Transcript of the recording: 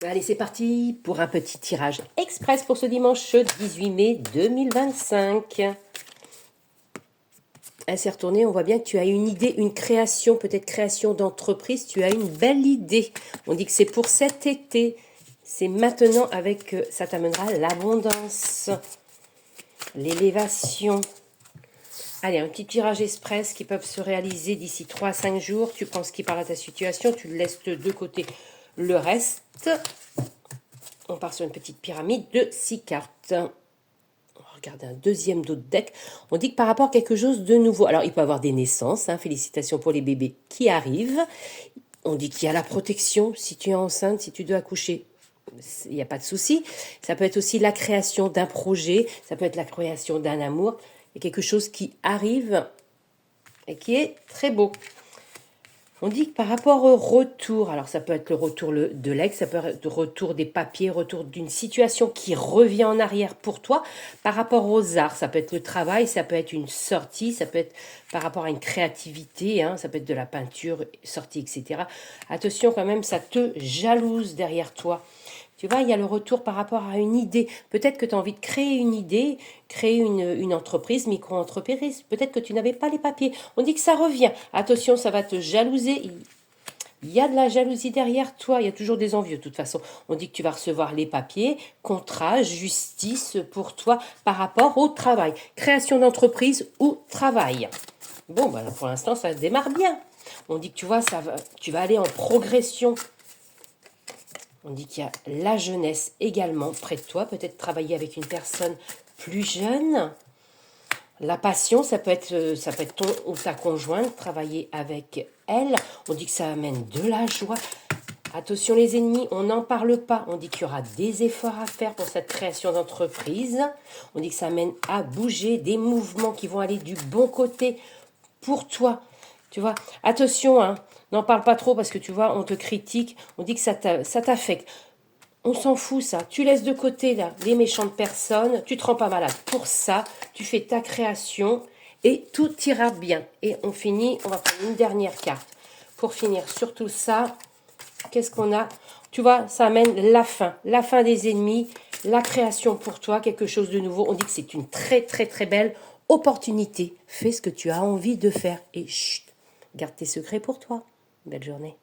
Allez, c'est parti pour un petit tirage express pour ce dimanche 18 mai 2025. Elle s'est retournée, on voit bien que tu as une idée, une création, peut-être création d'entreprise. Tu as une belle idée. On dit que c'est pour cet été. C'est maintenant avec, ça t'amènera l'abondance, l'élévation. Allez, un petit tirage express qui peuvent se réaliser d'ici 3 à 5 jours. Tu prends ce qui parle à ta situation, tu laisses de côté le reste. On part sur une petite pyramide de 6 cartes. On va regarder un deuxième dos de deck. On dit que par rapport à quelque chose de nouveau, alors il peut y avoir des naissances, hein, félicitations pour les bébés qui arrivent. On dit qu'il y a la protection, si tu es enceinte, si tu dois accoucher, il n'y a pas de souci. Ça peut être aussi la création d'un projet, ça peut être la création d'un amour. Il y a quelque chose qui arrive et qui est très beau. On dit que par rapport au retour, alors ça peut être le retour de l'ex, ça peut être le retour des papiers, retour d'une situation qui revient en arrière pour toi. Par rapport aux arts, ça peut être le travail, ça peut être une sortie, ça peut être par rapport à une créativité, hein, ça peut être de la peinture, sortie, etc. Attention quand même, ça te jalouse derrière toi. Tu vois, il y a le retour par rapport à une idée. Peut-être que tu as envie de créer une idée, créer une entreprise, micro-entreprise. Peut-être que tu n'avais pas les papiers. On dit que ça revient. Attention, ça va te jalouser. Il y a de la jalousie derrière toi. Il y a toujours des envieux de toute façon. On dit que tu vas recevoir les papiers, contrat, justice pour toi par rapport au travail. Création d'entreprise ou travail. Bon, ben, pour l'instant, ça démarre bien. On dit que tu vois, tu vas aller en progression. On dit qu'il y a la jeunesse également près de toi. Peut-être travailler avec une personne plus jeune. La passion, ça peut être ton ou ta conjointe, travailler avec elle. On dit que ça amène de la joie. Attention les ennemis, on n'en parle pas. On dit qu'il y aura des efforts à faire pour cette création d'entreprise. On dit que ça amène à bouger, des mouvements qui vont aller du bon côté pour toi. Tu vois, attention, hein, n'en parle pas trop parce que tu vois, on te critique, on dit que ça t'affecte. On s'en fout ça, tu laisses de côté là les méchantes personnes, tu te rends pas malade pour ça, tu fais ta création et tout ira bien. Et on finit, on va prendre une dernière carte. Pour finir sur tout ça, qu'est-ce qu'on a? Tu vois, ça amène la fin des ennemis, la création pour toi, quelque chose de nouveau. On dit que c'est une très très très belle opportunité. Fais ce que tu as envie de faire et chut, garde tes secrets pour toi. Belle journée.